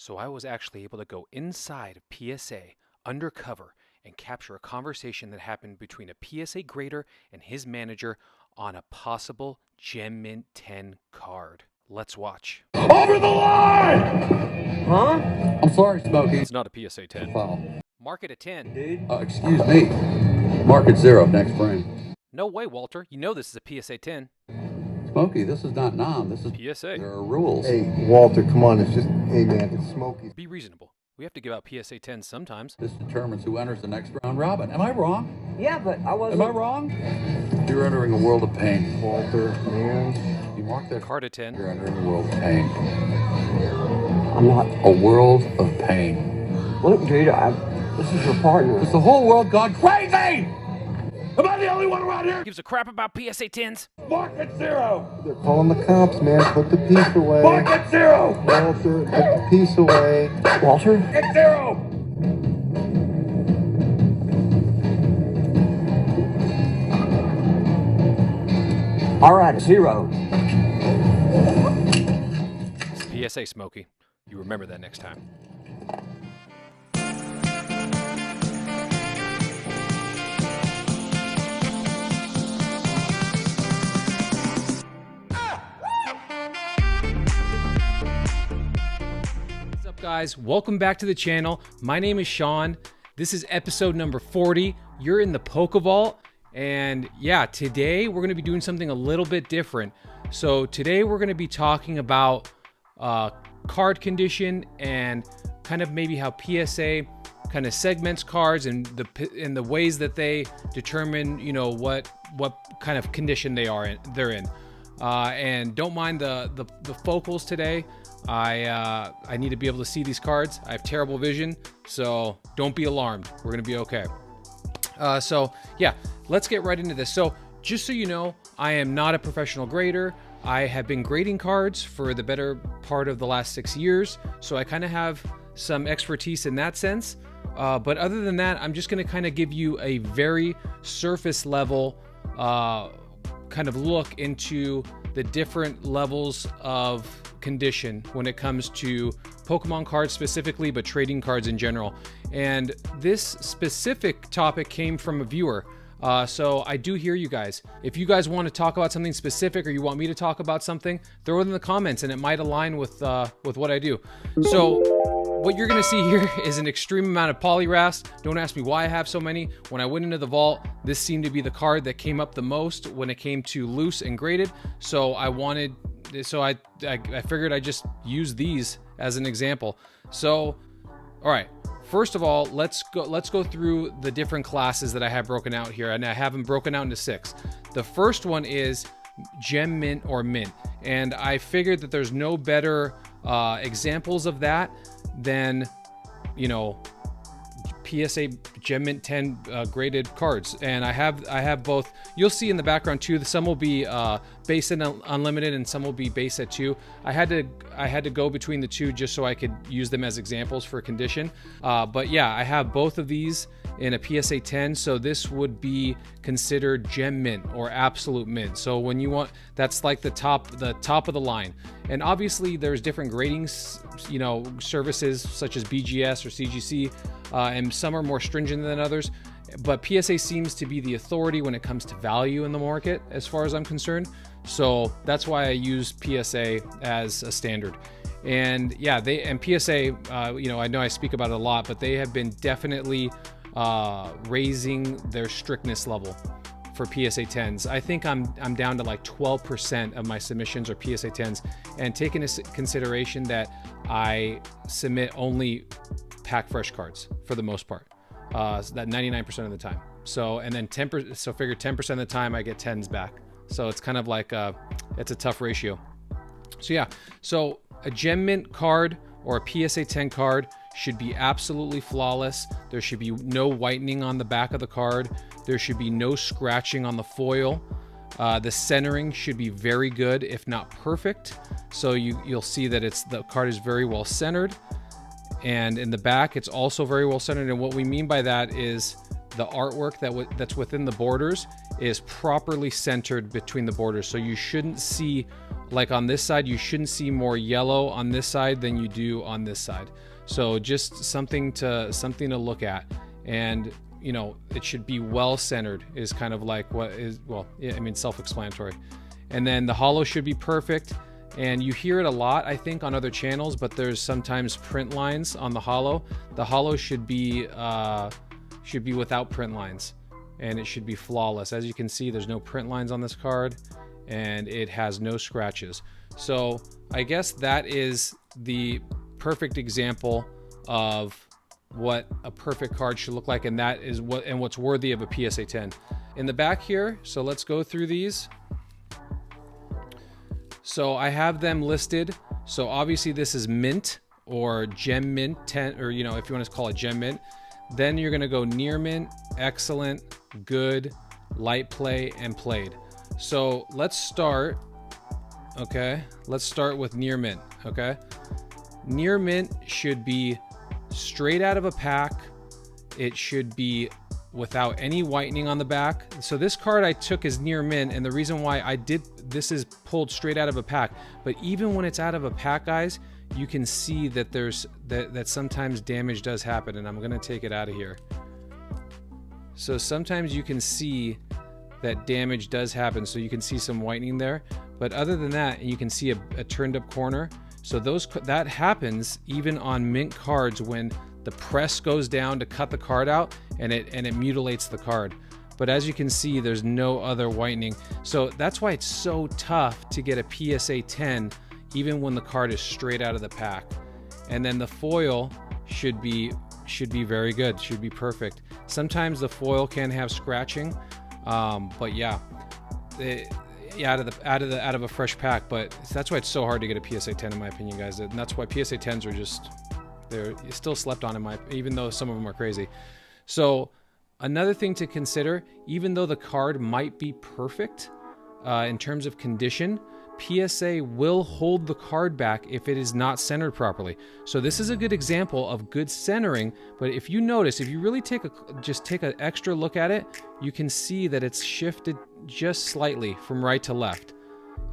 So I was actually able to go inside of PSA undercover and capture a conversation that happened between a PSA grader and his manager on a possible Gem Mint 10 card. Let's watch. Over the line! Huh? I'm sorry, Smokey. It's not a PSA 10. Foul. Mark it a 10. Dude. Excuse me. Mark it 0. Next frame. No way, Walter. You know this is a PSA 10. Smokey, this is not nom. This is PSA. There are rules. Hey, Walter, come on. It's just, hey, man, it's Smokey. Be reasonable. We have to give out PSA 10s sometimes. This determines who enters the next round robin. Am I wrong? Yeah, but I wasn't. Am I wrong? You're entering a world of pain. Walter, man. You mark that Card a 10. You're entering a world of pain. I'm not. A world of pain. Look, dude, this is your partner. Is the whole world gone crazy? Am I the only one around here? Gives a crap about PSA 10s. Mark it 0. They're calling the cops, man. Put the piece away. Mark it 0. Walter, put the piece away. Walter? It's 0. All right, 0. PSA, Smokey. You remember that next time. What's up, guys? Welcome back to the channel. My name is Sean. This is episode number 40. You're in the Pokevault. And yeah, today we're going to be doing something a little bit different. So today we're going to be talking about card condition and kind of maybe how PSA kind of segments cards and the ways that they determine, you know, what kind of condition they're in. And don't mind the focals today. I need to be able to see these cards. I have terrible vision, so don't be alarmed. We're gonna be okay. So yeah, let's get right into this. So just so you know, I am not a professional grader. I have been grading cards for the better part of the last 6 years, so I kind of have some expertise in that sense. But other than that, I'm just gonna kind of give you a very surface level kind of look into the different levels of condition when it comes to Pokemon cards specifically, but trading cards in general. And this specific topic came from a viewer. So I do hear you guys. If you guys want to talk about something specific or you want me to talk about something, throw it in the comments and it might align with what I do. So what you're gonna see here is an extreme amount of Poliwraths. Don't ask me why I have so many. When I went into the vault, this seemed to be the card that came up the most when it came to loose and graded. So I figured I'd just use these as an example. So, all right. First of all, let's go through the different classes that I have broken out here, and I have them broken out into 6. The first one is Gem Mint or Mint, and I figured that there's no better examples of that than, you know, PSA Gem Mint 10 graded cards. And I have both. You'll see in the background too, some will be base and unlimited and some will be base at 2. I had to go between the two just so I could use them as examples for condition. But yeah, I have both of these in a PSA 10, so this would be considered Gem Mint or Absolute Mint. So when you want, that's like the top of the line. And obviously there's different grading, you know, services such as BGS or CGC, and some are more stringent than others. But PSA seems to be the authority when it comes to value in the market, as far as I'm concerned. So that's why I use PSA as a standard. And yeah, PSA, you know, I know I speak about it a lot, but they have been definitely raising their strictness level for PSA 10s. I think I'm down to like 12% of my submissions are PSA 10s, and taking into consideration that I submit only pack fresh cards for the most part, so that 99% of the time. So, and then 10%, so figure 10% of the time I get 10s back. So it's kind of like it's a tough ratio. So yeah, so a Gem Mint card or a PSA 10 card should be absolutely flawless. There should be no whitening on the back of the card. There should be no scratching on the foil. The centering should be very good, if not perfect. So you'll see that the card is very well centered. And in the back, it's also very well centered. And what we mean by that is the artwork that's within the borders is properly centered between the borders. So you shouldn't see like on this side, you shouldn't see more yellow on this side than you do on this side. So just something to look at. And you know, it should be well centered is kind of like what is, well, yeah, I mean, self-explanatory. And then the holo should be perfect. And you hear it a lot, I think, on other channels, but there's sometimes print lines on the holo. The holo should be without print lines, and it should be flawless. As you can see, there's no print lines on this card, and it has no scratches. So I guess that is the perfect example of what a perfect card should look like, and that is what's worthy of a PSA 10. In the back here, so let's go through these. So I have them listed. So obviously this is mint or gem mint 10, or you know, if you want to call it gem mint. Then you're going to go near mint, excellent, good, light play, and played. So let's start. Okay, let's start with near mint. Okay, near mint should be straight out of a pack. It should be without any whitening on the back. So this card I took as near mint, and the reason why I did this is pulled straight out of a pack. But even when it's out of a pack, guys, you can see that there's that sometimes damage does happen, and I'm gonna take it out of here. So sometimes you can see that damage does happen, so you can see some whitening there. But other than that, you can see a turned up corner. So that happens even on mint cards when the press goes down to cut the card out, and it mutilates the card. But as you can see, there's no other whitening. So that's why it's so tough to get a PSA 10 even when the card is straight out of the pack. And then the foil should be very good, should be perfect. Sometimes the foil can have scratching, but yeah, out of a fresh pack. But that's why it's so hard to get a PSA 10 in my opinion, guys. And that's why PSA 10s are just, they're still slept on even though some of them are crazy. So another thing to consider, even though the card might be perfect in terms of condition, PSA will hold the card back if it is not centered properly. So this is a good example of good centering, but if you notice, if you really take an extra look at it, you can see that it's shifted just slightly from right to left.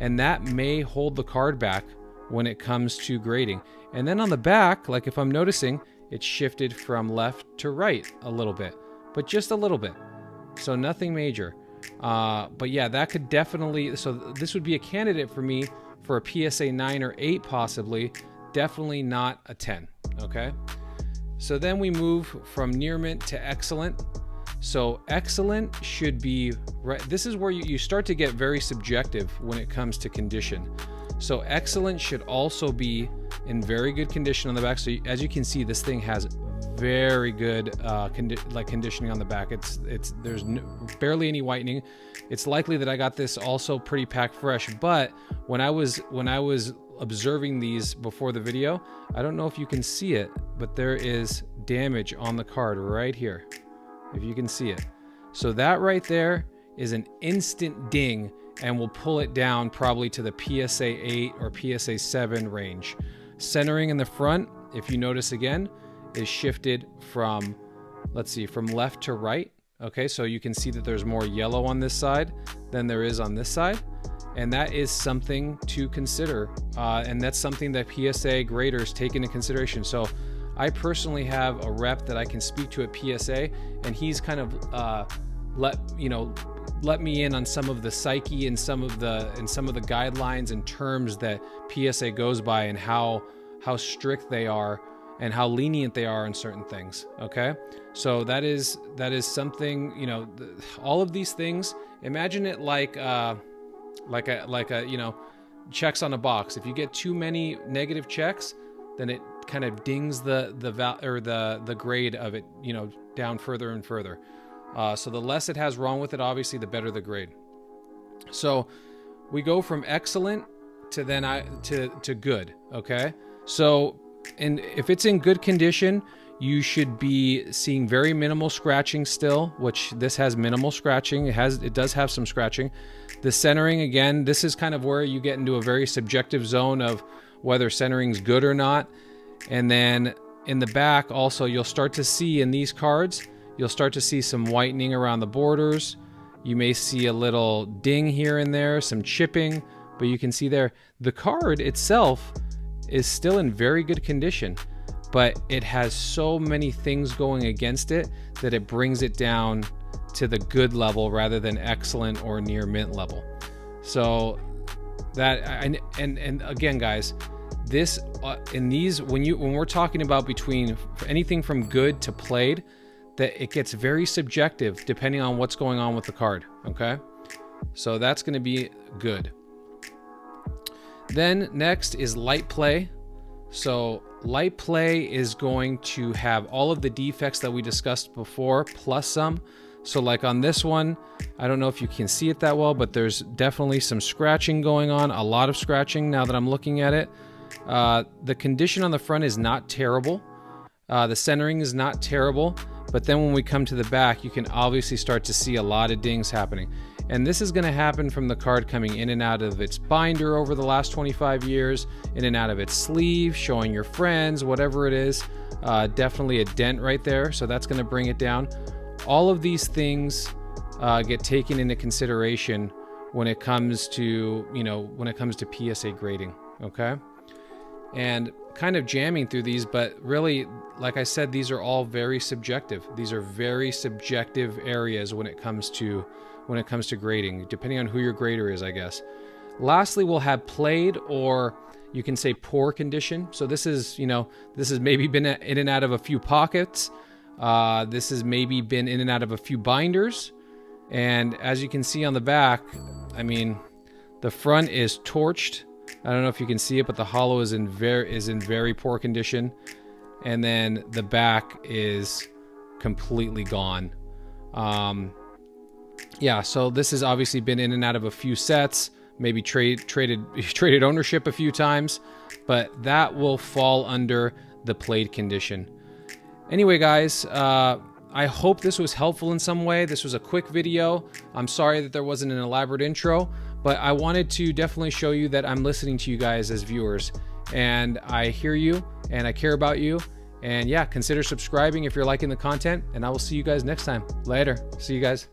And that may hold the card back when it comes to grading. And then on the back, like if I'm noticing, it's shifted from left to right a little bit, but just a little bit. So nothing major. But yeah, that could definitely, so this would be a candidate for me for a PSA 9 or 8 possibly, definitely not a 10, okay? So then we move from near mint to excellent. So excellent should be, right, this is where you start to get very subjective when it comes to condition. So excellent should also be in very good condition on the back. So as you can see, this thing has very good conditioning on the back. There's barely any whitening. It's likely that I got this also pretty pack fresh, but when I was observing these before the video, I don't know if you can see it, but there is damage on the card right here, if you can see it. So that right there is an instant ding, and we'll pull it down probably to the PSA 8 or PSA 7 range. Centering in the front, if you notice again, is shifted from, let's see, from left to right. Okay, so you can see that there's more yellow on this side than there is on this side. And that is something to consider. And that's something that PSA graders take into consideration. So I personally have a rep that I can speak to at PSA, and he's kind of let me in on some of the psyche and some of the guidelines and terms that PSA goes by, and how strict they are and how lenient they are on certain things. Okay, so that is something, you know, all of these things. Imagine it like a you know, checks on a box. If you get too many negative checks, then it kind of dings the grade of it, you know, down further and further. So the less it has wrong with it, obviously, the better the grade. So we go from excellent to then to good. Okay, so and if it's in good condition, you should be seeing very minimal scratching still, which this has minimal scratching. It does have some scratching. The centering, again, this is kind of where you get into a very subjective zone of whether centering's good or not. And then in the back also, you'll start to see in these cards, you'll start to see some whitening around the borders. You may see a little ding here and there, some chipping, but you can see there the card itself is still in very good condition, but it has so many things going against it that it brings it down to the good level rather than excellent or near mint level. So that, and again guys, this in these, when we're talking about between anything from good to played, that it gets very subjective depending on what's going on with the card. Okay, so that's going to be good. Then next is light play. So light play is going to have all of the defects that we discussed before plus some. So like on this one, I don't know if you can see it that well, but there's definitely some scratching going on, a lot of scratching now that I'm looking at it. The condition on the front is not terrible. The centering is not terrible, but then when we come to the back, you can obviously start to see a lot of dings happening. And this is going to happen from the card coming in and out of its binder over the last 25 years, in and out of its sleeve, showing your friends, whatever it is. Definitely a dent right there, so that's going to bring it down. All of these things get taken into consideration when it comes to, when it comes to PSA grading, okay? And kind of jamming through these, but really, like I said, these are all very subjective. These are very subjective areas when it comes to grading, depending on who your grader is, I guess. Lastly, we'll have played, or you can say poor condition. So this is, this has maybe been in and out of a few pockets. This has maybe been in and out of a few binders. And as you can see on the back, I mean, the front is torched. I don't know if you can see it, but the HOLO is in very poor condition. And then the back is completely gone. Yeah, so this has obviously been in and out of a few sets, maybe traded ownership a few times, but that will fall under the played condition. Anyway, guys, I hope this was helpful in some way. This was a quick video. I'm sorry that there wasn't an elaborate intro, but I wanted to definitely show you that I'm listening to you guys as viewers, and I hear you and I care about you. And yeah, consider subscribing if you're liking the content, and I will see you guys next time. Later. See you guys.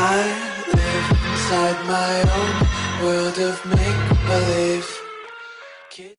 I live inside my own world of make-believe.